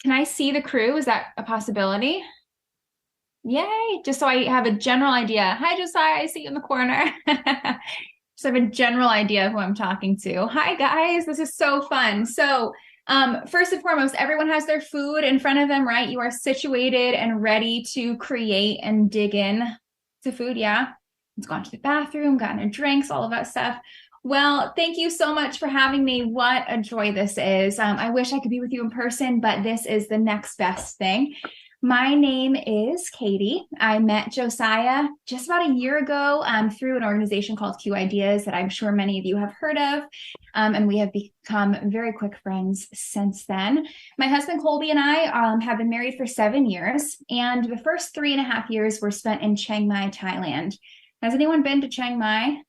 Can I see the crew? Is that a possibility? Yay, just so I have a general idea. Hi, Josiah, I see you in the corner. Just have a general idea of who I'm talking to. Hi, guys, this is so fun. First and foremost, everyone has their food in front of them, right? You are situated and ready to create and dig in to food, yeah? It's gone to the bathroom, gotten your drinks, all of that stuff. Well, thank you so much for having me. What a joy this is. I wish I could be with you in person, but this is the next best thing. My name is Kayty. I met Josiah just about a year ago through an organization called Q Ideas that I'm sure many of you have heard of. And we have become very quick friends since then. My husband Colby and I have been married for 7 years, and the first 3.5 years were spent in Chiang Mai, Thailand. Has anyone been to Chiang Mai?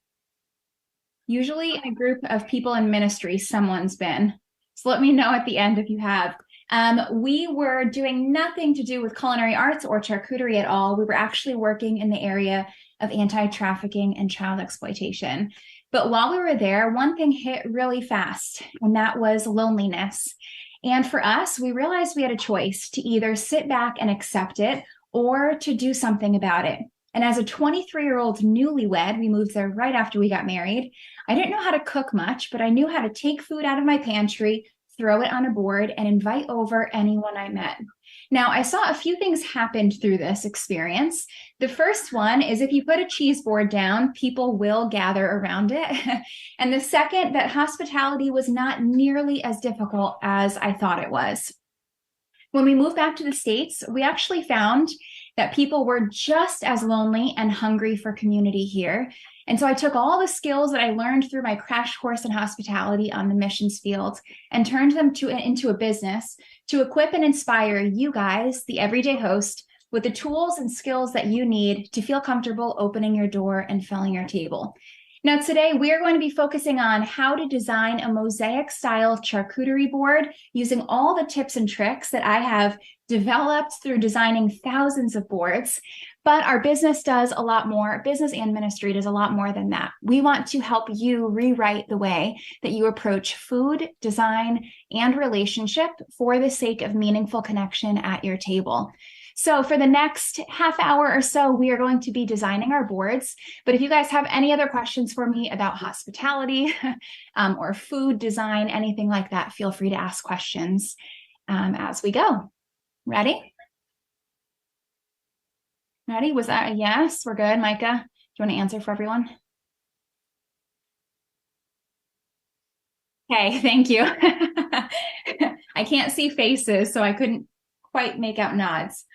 Usually in a group of people in ministry, someone's been. So let me know at the end if you have. We were doing nothing to do with culinary arts or charcuterie at all. We were actually working in the area of anti-trafficking and child exploitation. But while we were there, one thing hit really fast, and that was loneliness. And for us, we realized we had a choice to either sit back and accept it or to do something about it. And as a 23-year-old newlywed, we moved there right after we got married. I didn't know how to cook much, but I knew how to take food out of my pantry, throw it on a board, and invite over anyone I met. Now, I saw a few things happened through this experience. The first one is if you put a cheese board down, people will gather around it. And the second, that hospitality was not nearly as difficult as I thought it was. When we moved back to the States, we actually found that people were just as lonely and hungry for community here. And so I took all the skills that I learned through my crash course in hospitality on the missions field and turned them into a business to equip and inspire you guys, the everyday host, with the tools and skills that you need to feel comfortable opening your door and filling your table. Now, today we are going to be focusing on how to design a mosaic-style charcuterie board using all the tips and tricks that I have developed through designing thousands of boards. But our business does a lot more. Business and ministry does a lot more than that. We want to help you rewrite the way that you approach food, design, and relationship for the sake of meaningful connection at your table. So for the next half hour or so, we are going to be designing our boards. But if you guys have any other questions for me about hospitality or food design, anything like that, feel free to ask questions as we go. Ready? Ready? Was that a yes? We're good, Micah? Do you want to answer for everyone? Okay, thank you. I can't see faces, so I couldn't quite make out nods.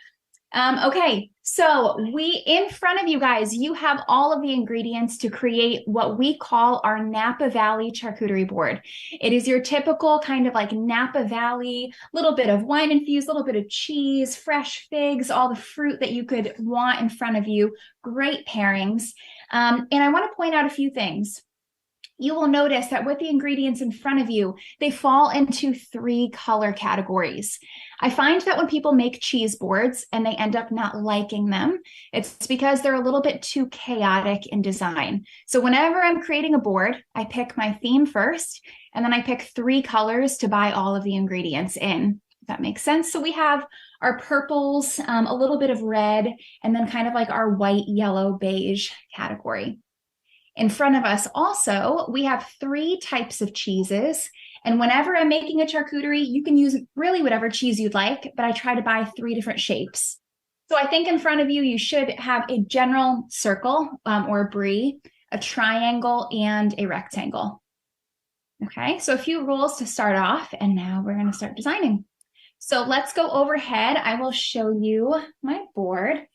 Okay, so in front of you guys, you have all of the ingredients to create what we call our Napa Valley charcuterie board. It is your typical kind of like Napa Valley, little bit of wine infused, little bit of cheese, fresh figs, all the fruit that you could want in front of you. Great pairings. And I want to point out a few things. You will notice that with the ingredients in front of you, they fall into 3 color categories. I find that when people make cheese boards and they end up not liking them, it's because they're a little bit too chaotic in design. So whenever I'm creating a board, I pick my theme first, and then I pick 3 colors to buy all of the ingredients in. If that makes sense. So we have our purples, a little bit of red, and then kind of like our white, yellow, beige category. In front of us also, we have 3 types of cheeses. And whenever I'm making a charcuterie, you can use really whatever cheese you'd like, but I try to buy 3 different shapes. So I think in front of you, you should have a general circle or a brie, a triangle, and a rectangle. Okay, so a few rules to start off, and now we're going to start designing. So let's go overhead. I will show you my board.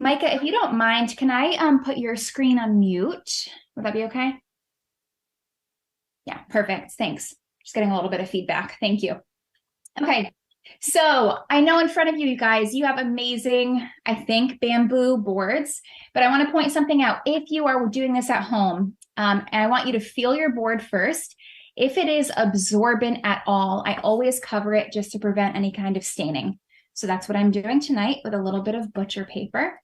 Micah, if you don't mind, can I put your screen on mute? Would that be okay? Yeah, perfect. Thanks. Just getting a little bit of feedback. Thank you. Okay, so I know in front of you, you guys, you have amazing, I think, bamboo boards, but I want to point something out. If you are doing this at home, and I want you to feel your board first, if it is absorbent at all, I always cover it just to prevent any kind of staining. So that's what I'm doing tonight with a little bit of butcher paper.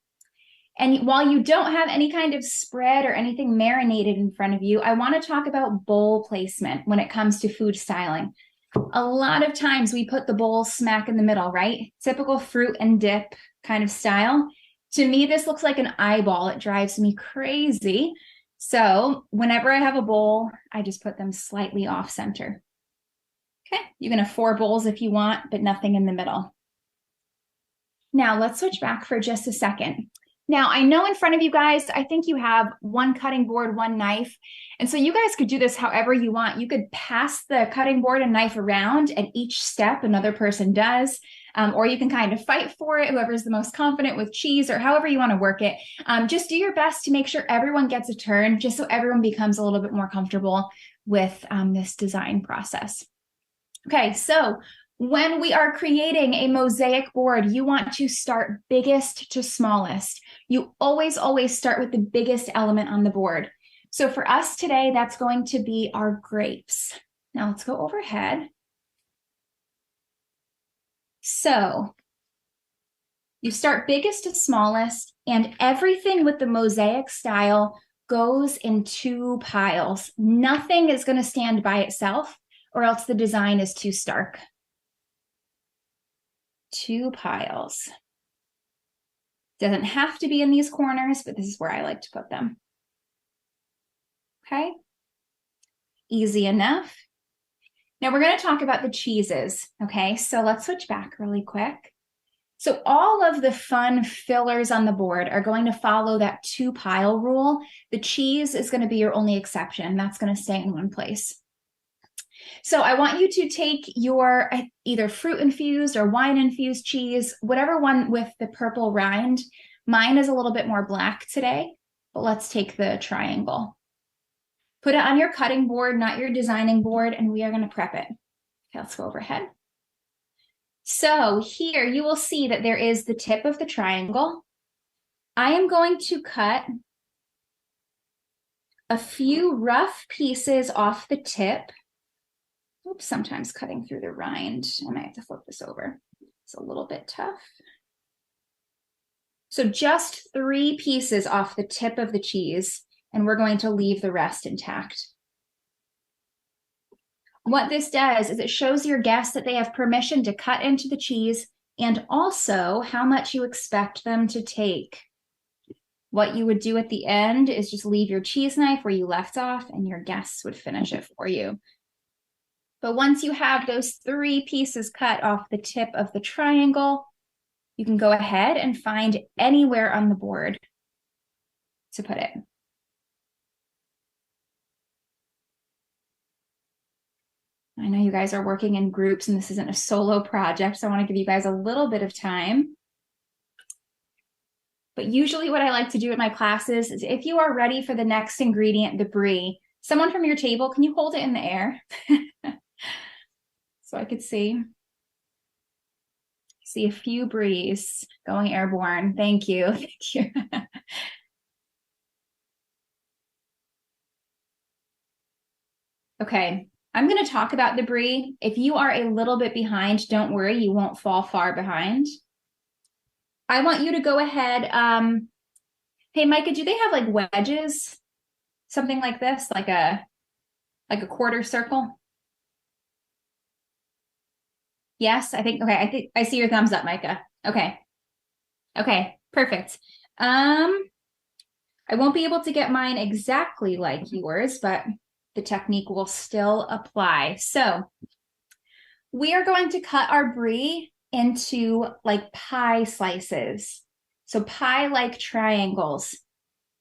And while you don't have any kind of spread or anything marinated in front of you, I want to talk about bowl placement when it comes to food styling. A lot of times we put the bowl smack in the middle, right? Typical fruit and dip kind of style. To me, this looks like an eyeball. It drives me crazy. So whenever I have a bowl, I just put them slightly off center. Okay, you can have 4 bowls if you want, but nothing in the middle. Now let's switch back for just a second. Now I know in front of you guys, I think you have 1 cutting board, 1 knife. And so you guys could do this however you want. You could pass the cutting board and knife around, and each step another person does. Or you can kind of fight for it, whoever's the most confident with cheese or however you want to work it. Just do your best to make sure everyone gets a turn, just so everyone becomes a little bit more comfortable with this design process. Okay, so when we are creating a mosaic board, you want to start biggest to smallest. You always start with the biggest element on the board. So for us today, that's going to be our grapes. Now let's go overhead. So you start biggest to smallest, and everything with the mosaic style goes in 2 piles. Nothing is going to stand by itself, or else the design is too stark. 2 piles. Doesn't have to be in these corners, but this is where I like to put them. Okay, easy enough. Now we're going to talk about the cheeses. Okay, so let's switch back really quick. So all of the fun fillers on the board are going to follow that 2 pile rule. The cheese is going to be your only exception. That's going to stay in one place. So I want you to take your either fruit infused or wine infused cheese, whatever one with the purple rind. Mine is a little bit more black today, but let's take the triangle. Put it on your cutting board, not your designing board, and we are going to prep it. Okay, let's go overhead. So here you will see that there is the tip of the triangle. I am going to cut a few rough pieces off the tip. Oops, sometimes cutting through the rind. I might have to flip this over. It's a little bit tough. So just 3 pieces off the tip of the cheese, and we're going to leave the rest intact. What this does is it shows your guests that they have permission to cut into the cheese and also how much you expect them to take. What you would do at the end is just leave your cheese knife where you left off, and your guests would finish it for you. But once you have those 3 pieces cut off the tip of the triangle, you can go ahead and find anywhere on the board to put it. I know you guys are working in groups and this isn't a solo project, so I want to give you guys a little bit of time. But usually what I like to do at my classes is if you are ready for the next ingredient, the brie, someone from your table, can you hold it in the air? So I could see a few bries going airborne. Thank you. Thank you. Okay, I'm going to talk about the brie. If you are a little bit behind, don't worry, you won't fall far behind. I want you to go ahead. Hey, Micah, do they have like wedges? Something like this, like a quarter circle? Yes, okay, I think I see your thumbs up, Micah. Okay. Okay, perfect. I won't be able to get mine exactly like yours, but the technique will still apply. So we are going to cut our brie into like pie slices. So pie-like triangles.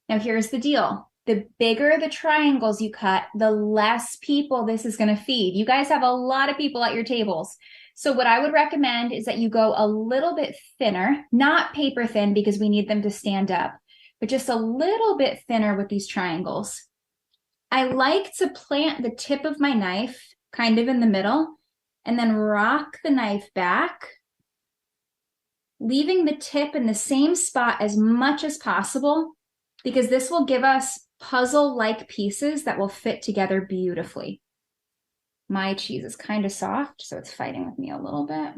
Now here's the deal. The bigger the triangles you cut, the less people this is going to feed. You guys have a lot of people at your tables. So what I would recommend is that you go a little bit thinner, not paper thin because we need them to stand up, but just a little bit thinner with these triangles. I like to plant the tip of my knife kind of in the middle and then rock the knife back, leaving the tip in the same spot as much as possible because this will give us puzzle-like pieces that will fit together beautifully. My cheese is kind of soft, so it's fighting with me a little bit.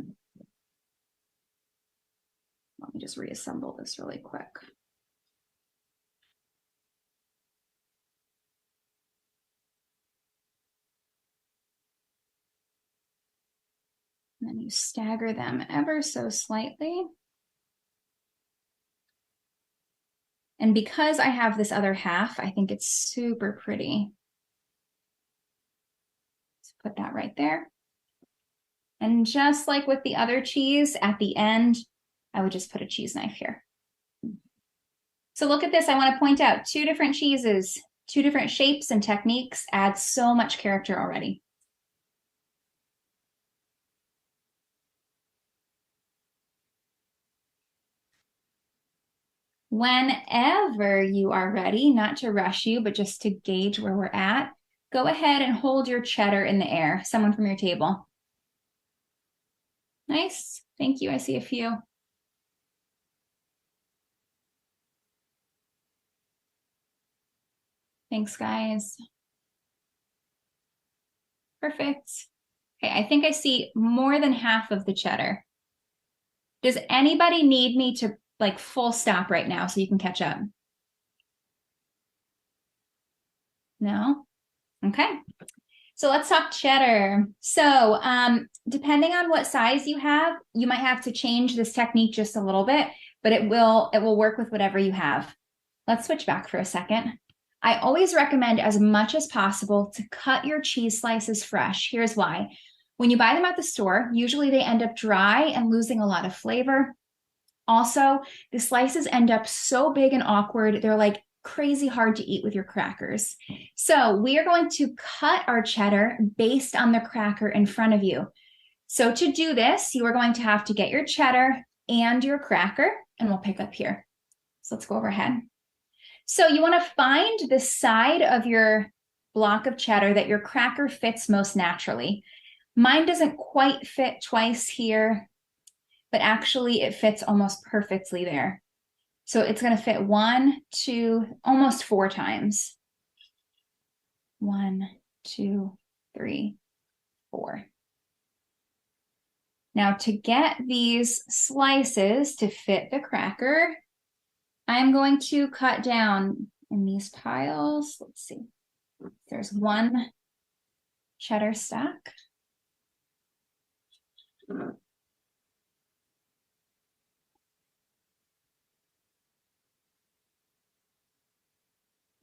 Let me just reassemble this really quick. And then you stagger them ever so slightly. And because I have this other half, I think it's super pretty. Let's put that right there. And just like with the other cheese, at the end, I would just put a cheese knife here. So look at this. I want to point out 2 different cheeses, 2 different shapes and techniques add so much character already. Whenever you are ready, not to rush you, but just to gauge where we're at, go ahead and hold your cheddar in the air, someone from your table. Nice. Thank you. I see a few. Thanks, guys. Perfect. Okay, I think I see more than half of the cheddar. Does anybody need me to like full stop right now so you can catch up? No? Okay. So let's talk cheddar. So depending on what size you have, you might have to change this technique just a little bit, but it will work with whatever you have. Let's switch back for a second. I always recommend as much as possible to cut your cheese slices fresh. Here's why. When you buy them at the store, usually they end up dry and losing a lot of flavor. Also, the slices end up so big and awkward, they're like crazy hard to eat with your crackers. So we are going to cut our cheddar based on the cracker in front of you. So to do this, you are going to have to get your cheddar and your cracker, and we'll pick up here. So let's go overhead. So you want to find the side of your block of cheddar that your cracker fits most naturally. Mine doesn't quite fit twice here, but actually it fits almost perfectly there. So it's going to fit 1, 2, almost 4 times. 1, 2, 3, 4. Now to get these slices to fit the cracker, I'm going to cut down in these piles. Let's see. There's 1 cheddar stack.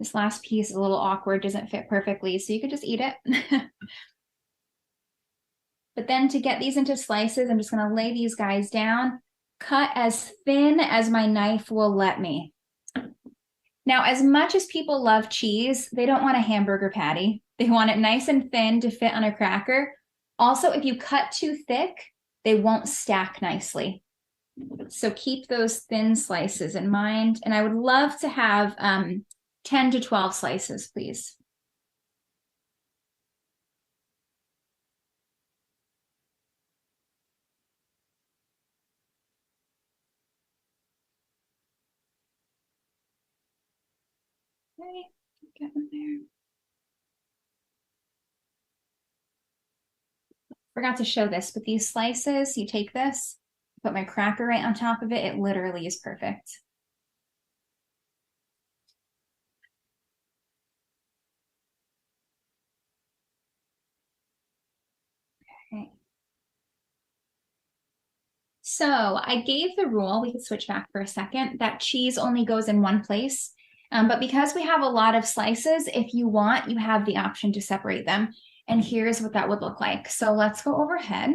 This last piece is a little awkward, doesn't fit perfectly, so you could just eat it. But then to get these into slices, I'm just going to lay these guys down, cut as thin as my knife will let me. Now, as much as people love cheese, they don't want a hamburger patty. They want it nice and thin to fit on a cracker. Also, if you cut too thick, they won't stack nicely. So keep those thin slices in mind. And I would love to have 10 to 12 slices, please. Okay, get them there. Forgot to show this, but these slices, you take this, put my cracker right on top of it, it literally is perfect. Okay. So I gave the rule, we could switch back for a second, that cheese only goes in one place. But because we have a lot of slices, if you want, you have the option to separate them. And here's what that would look like. So let's go overhead.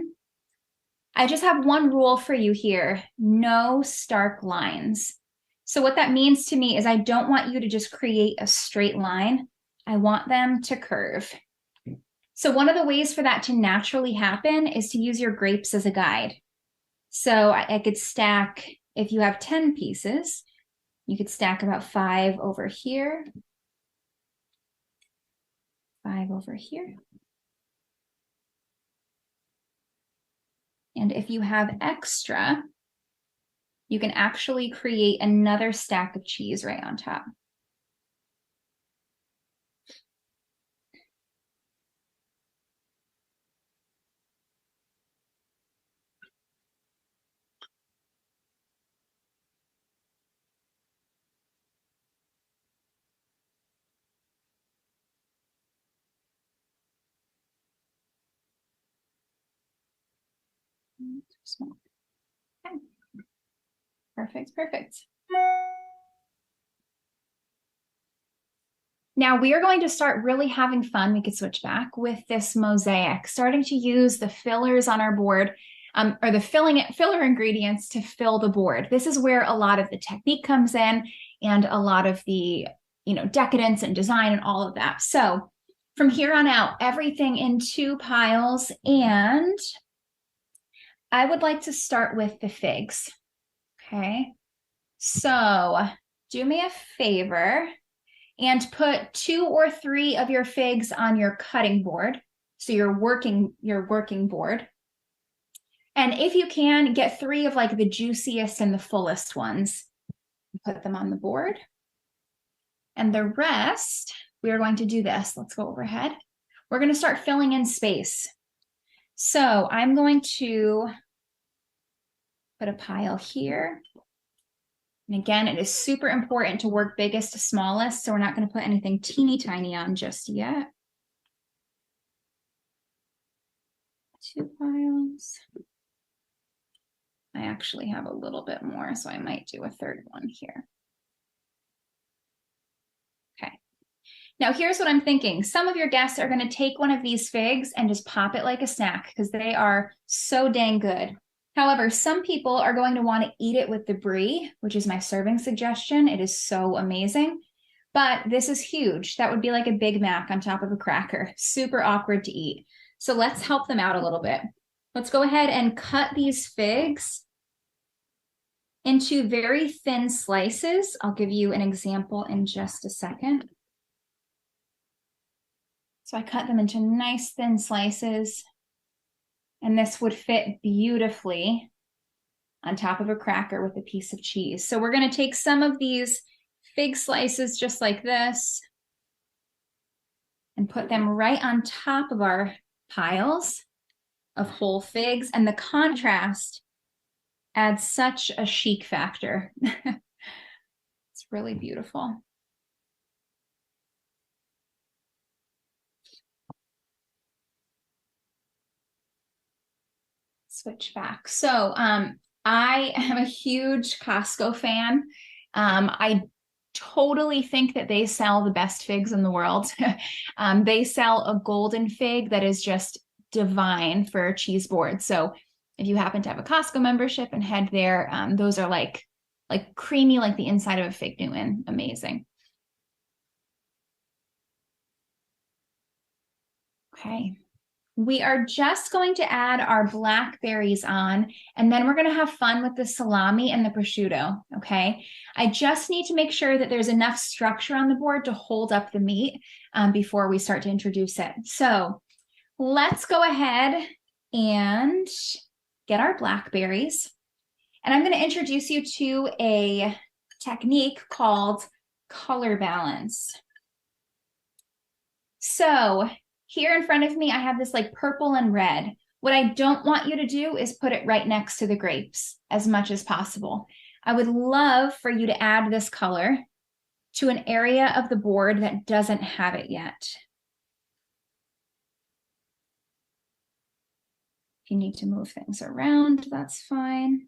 I just have one rule for you here, no stark lines. So what that means to me is I don't want you to just create a straight line. I want them to curve. So one of the ways for that to naturally happen is to use your grapes as a guide. So I could stack, if you have 10 pieces, you could stack about 5 over here, 5 over here. And if you have extra, you can actually create another stack of cheese right on top. Small. Okay. Perfect, perfect. Now we are going to start really having fun. We could switch back with this mosaic, starting to use the fillers on our board, or the filler ingredients to fill the board. This is where a lot of the technique comes in and a lot of the, decadence and design and all of that. So from here on out, everything in 2 piles. And I would like to start with the figs. Okay. So do me a favor and put 2 or 3 of your figs on your cutting board. So your working board. And if you can, get 3 of like the juiciest and the fullest ones. Put them on the board. And the rest, we are going to do this. Let's go overhead. We're going to start filling in space. So I'm going to put a pile here. And again, it is super important to work biggest to smallest, so we're not going to put anything teeny tiny on just yet. 2 piles. I actually have a little bit more, so I might do a 3rd one here. Okay. Now here's what I'm thinking. Some of your guests are going to take one of these figs and just pop it like a snack because they are so dang good. However, some people are going to want to eat it with the brie, which is my serving suggestion. It is so amazing, but this is huge. That would be like a Big Mac on top of a cracker. Super awkward to eat. So let's help them out a little bit. Let's go ahead and cut these figs into very thin slices. I'll give you an example in just a second. So I cut them into nice thin slices. And this would fit beautifully on top of a cracker with a piece of cheese. So we're going to take some of these fig slices just like this and put them right on top of our piles of whole figs. And the contrast adds such a chic factor. It's really beautiful. Switch back. So I am a huge Costco fan. I totally think that they sell the best figs in the world. They sell a golden fig that is just divine for a cheese board. So if you happen to have a Costco membership and head there, those are like creamy, like the inside of a fig Newton. Amazing. Okay. We are just going to add our blackberries on, and then we're going to have fun with the salami and the prosciutto, okay? I just need to make sure that there's enough structure on the board to hold up the meat before we start to introduce it. So let's go ahead and get our blackberries. And I'm going to introduce you to a technique called color balance. So here in front of me, I have this like purple and red. What I don't want you to do is put it right next to the grapes as much as possible. I would love for you to add this color to an area of the board that doesn't have it yet. If you need to move things around, that's fine.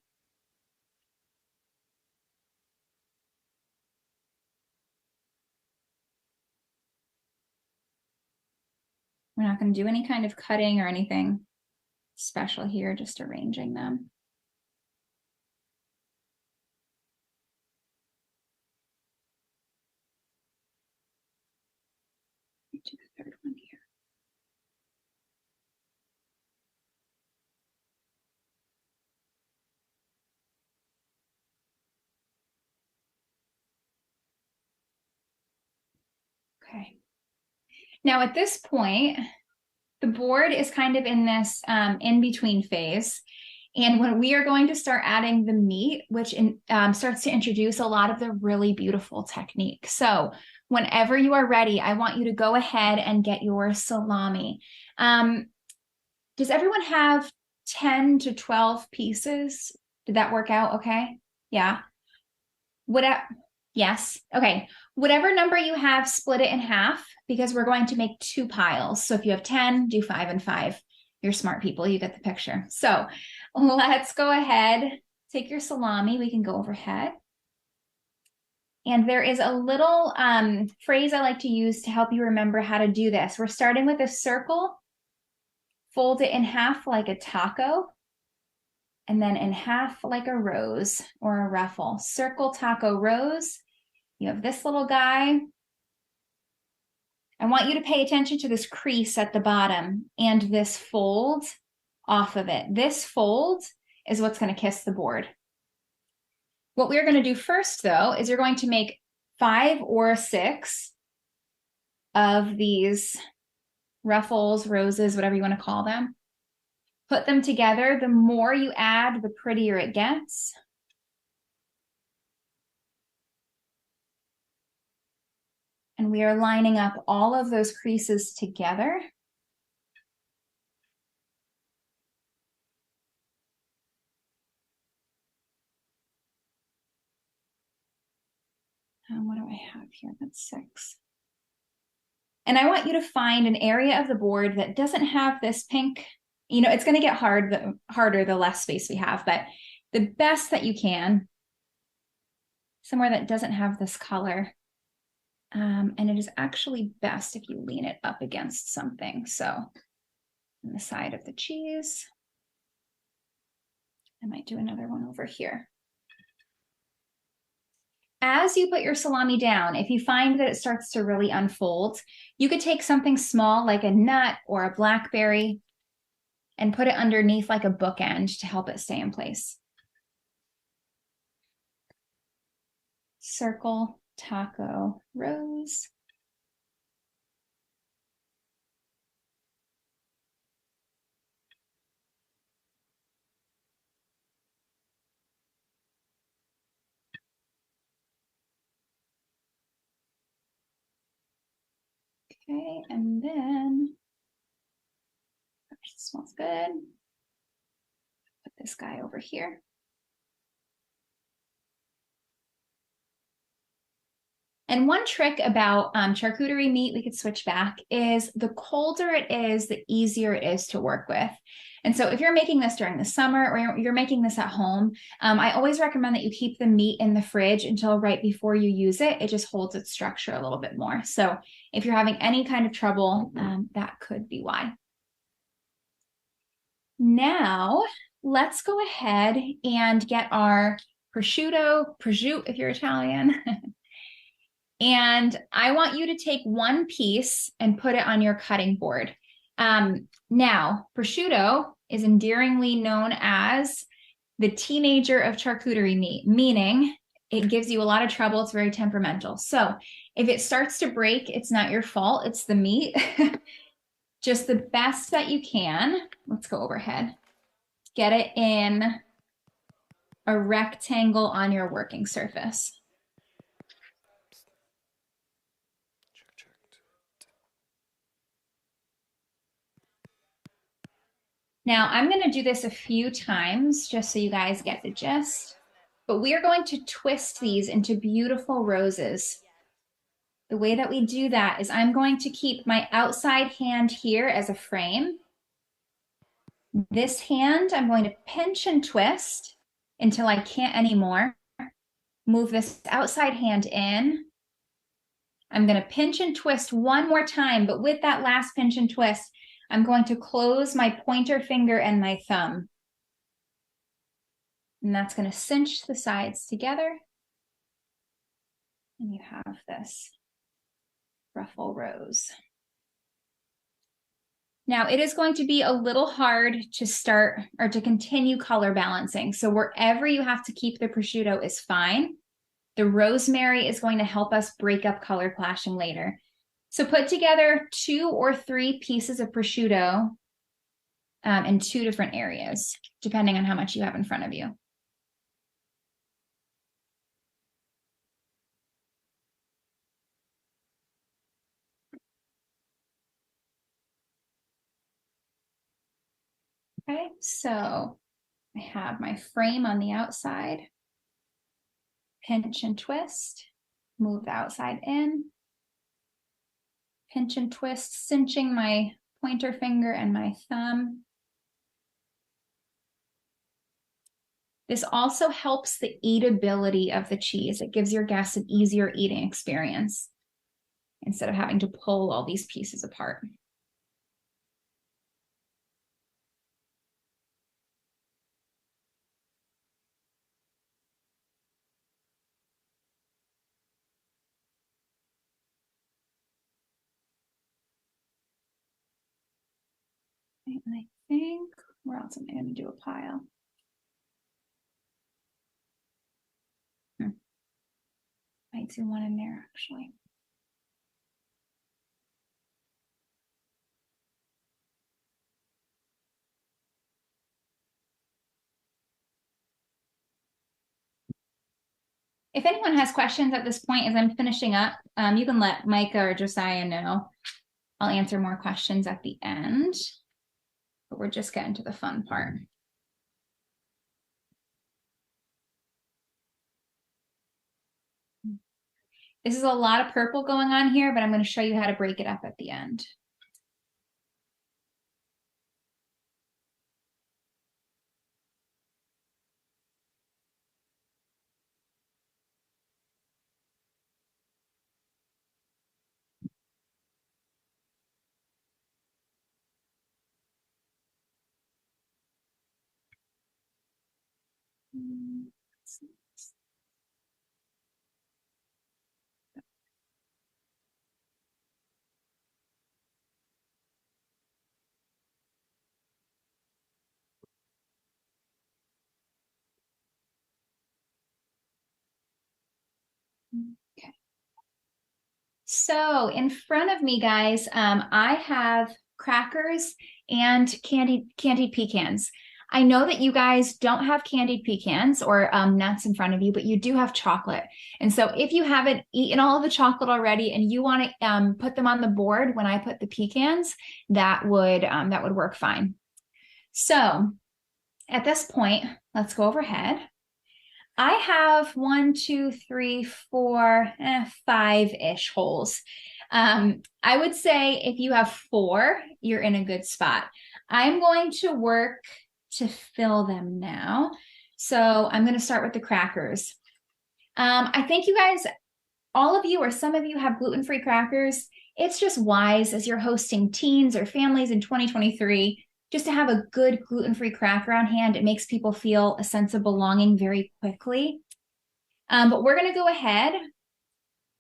We're not going to do any kind of cutting or anything special here, just arranging them. Do the 3rd one here. Okay. Now at this point, the board is kind of in this in-between phase. And when we are going to start adding the meat, which starts to introduce a lot of the really beautiful technique. So whenever you are ready, I want you to go ahead and get your salami. Does everyone have 10 to 12 pieces? Did that work out okay? Yeah. Yes. Okay. Whatever number you have, split it in half because we're going to make 2 piles. So if you have 10, do 5 and 5. You're smart people. You get the picture. So Let's go ahead. Take your salami. We can go overhead. And there is a little phrase I like to use to help you remember how to do this. We're starting with a circle, fold it in half like a taco, and then in half like a rose or a ruffle. Circle, taco, rose. You have this little guy. I want you to pay attention to this crease at the bottom and this fold off of it. This fold is what's going to kiss the board. What we're going to do first, though, is you're going to make 5 or 6 of these ruffles, roses, whatever you want to call them. Put them together. The more you add, the prettier it gets. And we are lining up all of those creases together. What do I have here? That's 6. And I want you to find an area of the board that doesn't have this pink. You know, it's going to get harder the less space we have, but the best that you can, somewhere that doesn't have this color. And it is actually best if you lean it up against something. So on the side of the cheese, I might do another one over here. As you put your salami down, if you find that it starts to really unfold, you could take something small like a nut or a blackberry and put it underneath like a bookend to help it stay in place. Circle, taco, rose. Okay, and then, smells good. Put this guy over here. And one trick about charcuterie meat, we could switch back, is the colder it is, the easier it is to work with. And so if you're making this during the summer or you're making this at home, I always recommend that you keep the meat in the fridge until right before you use it. It just holds its structure a little bit more. So if you're having any kind of trouble, that could be why. Now, let's go ahead and get our prosciutto if you're Italian. And I want you to take one piece and put it on your cutting board. Now, prosciutto is endearingly known as the teenager of charcuterie meat, meaning it gives you a lot of trouble. It's very temperamental. So if it starts to break, it's not your fault. It's the meat. Just the best that you can. Let's go overhead. Get it in a rectangle on your working surface. Now, I'm going to do this a few times just so you guys get the gist, but we are going to twist these into beautiful roses. The way that we do that is I'm going to keep my outside hand here as a frame. This hand, I'm going to pinch and twist until I can't anymore. Move this outside hand in. I'm going to pinch and twist one more time, but with that last pinch and twist, I'm going to close my pointer finger and my thumb. And that's going to cinch the sides together. And you have this ruffle rose. Now it is going to be a little hard to start or to continue color balancing. So wherever you have to keep the prosciutto is fine. The rosemary is going to help us break up color clashing later. So put together 2 or 3 pieces of prosciutto in 2 different areas, depending on how much you have in front of you. Okay, so I have my frame on the outside, pinch and twist, move the outside in, pinch and twist, cinching my pointer finger and my thumb. This also helps the eatability of the cheese. It gives your guests an easier eating experience instead of having to pull all these pieces apart. And I think, where else am I going to do a pile? Might do one in there, actually. If anyone has questions at this point as I'm finishing up, you can let Micah or Josiah know. I'll answer more questions at the end, but we're just getting to the fun part. This is a lot of purple going on here, but I'm going to show you how to break it up at the end. Okay. So in front of me, guys, I have crackers and candied pecans. I know that you guys don't have candied pecans or nuts in front of you, but you do have chocolate. And so if you haven't eaten all of the chocolate already and you want to put them on the board when I put the pecans, that would work fine. So at this point, let's go overhead. I have 1, 2, 3, 4, 5-ish holes. I would say if you have 4, you're in a good spot. I'm going to work to fill them now. So I'm going to start with the crackers. I think you guys, all of you or some of you have gluten-free crackers. It's just wise as you're hosting teens or families in 2023 just to have a good gluten-free cracker on hand. It makes people feel a sense of belonging very quickly. But we're going to go ahead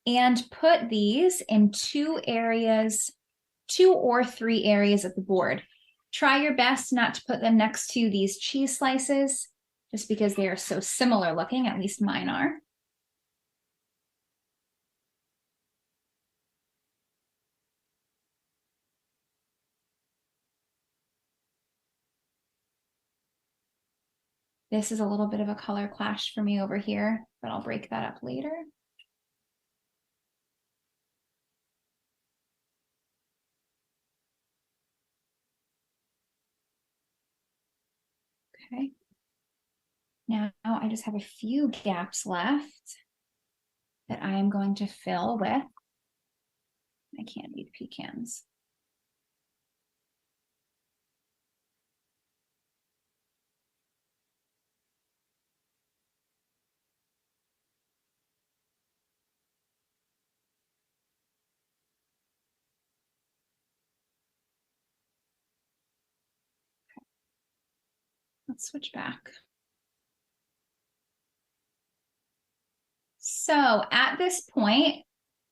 and put these in 2 areas, 2 or 3 areas of the board. Try your best not to put them next to these cheese slices, just because they are so similar looking, at least mine are. This is a little bit of a color clash for me over here, but I'll break that up later. Okay. Now I just have a few gaps left that I am going to fill with my candied pecans. Let's switch back. So at this point,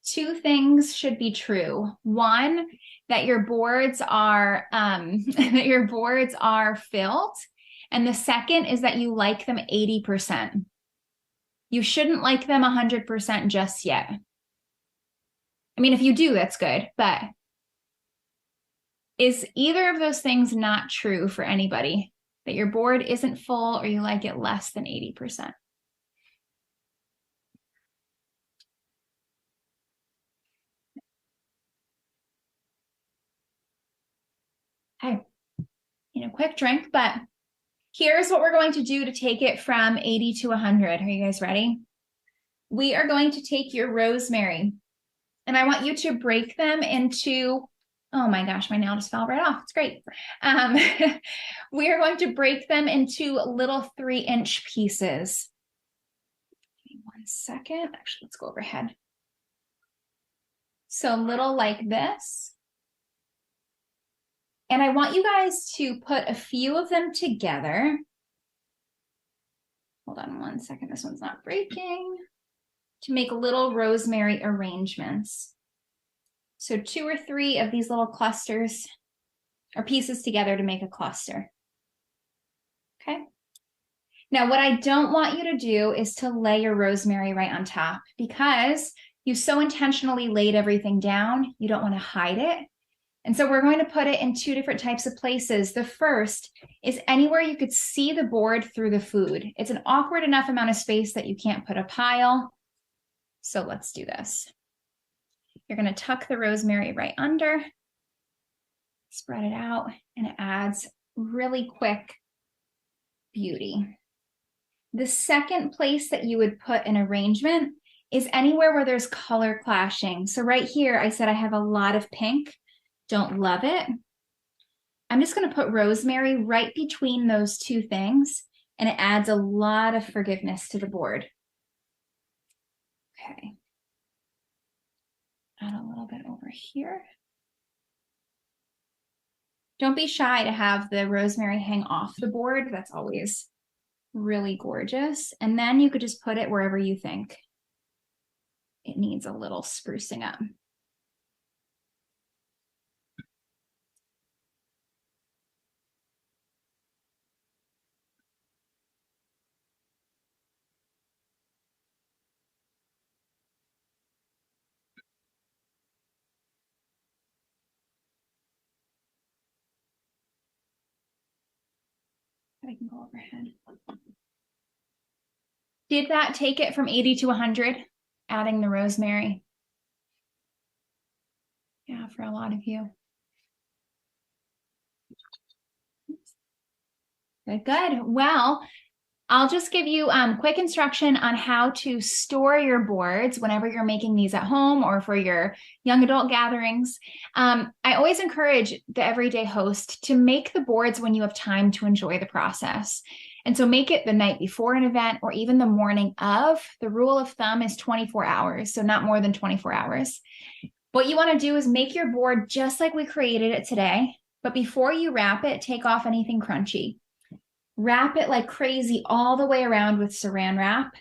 2 things should be true. One, that your boards are that your boards are filled, and the second is that you like them 80%. You shouldn't like them 100% just yet. I mean, if you do, that's good, but is either of those things not true for anybody? That your board isn't full or you like it less than 80%? Hey, quick drink, but here's what we're going to do to take it from 80 to 100. Are you guys ready? We are going to take your rosemary and I want you to break them into Oh my gosh, my nail just fell right off. It's great. Um, we are going to break them into little 3-inch pieces. Give me 1 second. Actually, let's go overhead. So little like this. And I want you guys to put a few of them together. Hold on 1 second. This one's not breaking. To make little rosemary arrangements. So 2 or 3 of these little clusters or pieces together to make a cluster. Okay. Now, what I don't want you to do is to lay your rosemary right on top, because you so intentionally laid everything down, you don't want to hide it. And so we're going to put it in 2 different types of places. The first is anywhere you could see the board through the food. It's an awkward enough amount of space that you can't put a pile. So let's do this. You're going to tuck the rosemary right under, spread it out, and it adds really quick beauty. The second place that you would put an arrangement is anywhere where there's color clashing. So right here, I said I have a lot of pink. Don't love it. I'm just going to put rosemary right between those 2 things, and it adds a lot of forgiveness to the board. Okay. Add a little bit over here. Don't be shy to have the rosemary hang off the board. That's always really gorgeous. And then you could just put it wherever you think it needs a little sprucing up. I can go overhead. Did that take it from 80 to 100, adding the rosemary? Yeah, for a lot of you. Good, good. Well, I'll just give you quick instruction on how to store your boards whenever you're making these at home or for your young adult gatherings. I always encourage the everyday host to make the boards when you have time to enjoy the process. And so make it the night before an event or even the morning of. The rule of thumb is 24 hours, so not more than 24 hours. What you want to do is make your board just like we created it today, but before you wrap it, take off anything crunchy. Wrap it like crazy all the way around with saran wrap.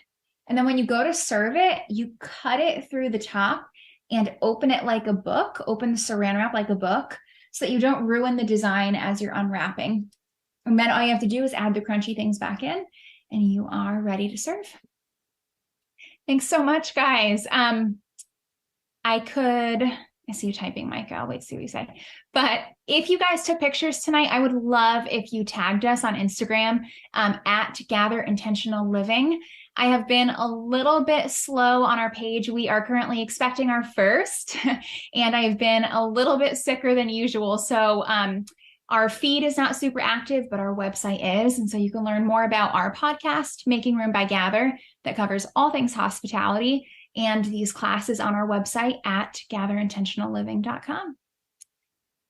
And then when you go to serve it, you cut it through the top and open it like a book, open the saran wrap like a book so that you don't ruin the design as you're unwrapping. And then all you have to do is add the crunchy things back in and you are ready to serve. Thanks so much, guys. I see you typing, Micah. I'll wait to see what you say. But if you guys took pictures tonight, I would love if you tagged us on Instagram at Gather Intentional Living. I have been a little bit slow on our page. We are currently expecting our first, and I have been a little bit sicker than usual. So our feed is not super active, but our website is. And so you can learn more about our podcast, Making Room by Gather, that covers all things hospitality, and these classes on our website at gatherintentionalliving.com.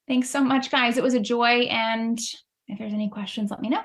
Thanks so much, guys. It was a joy. And if there's any questions, let me know.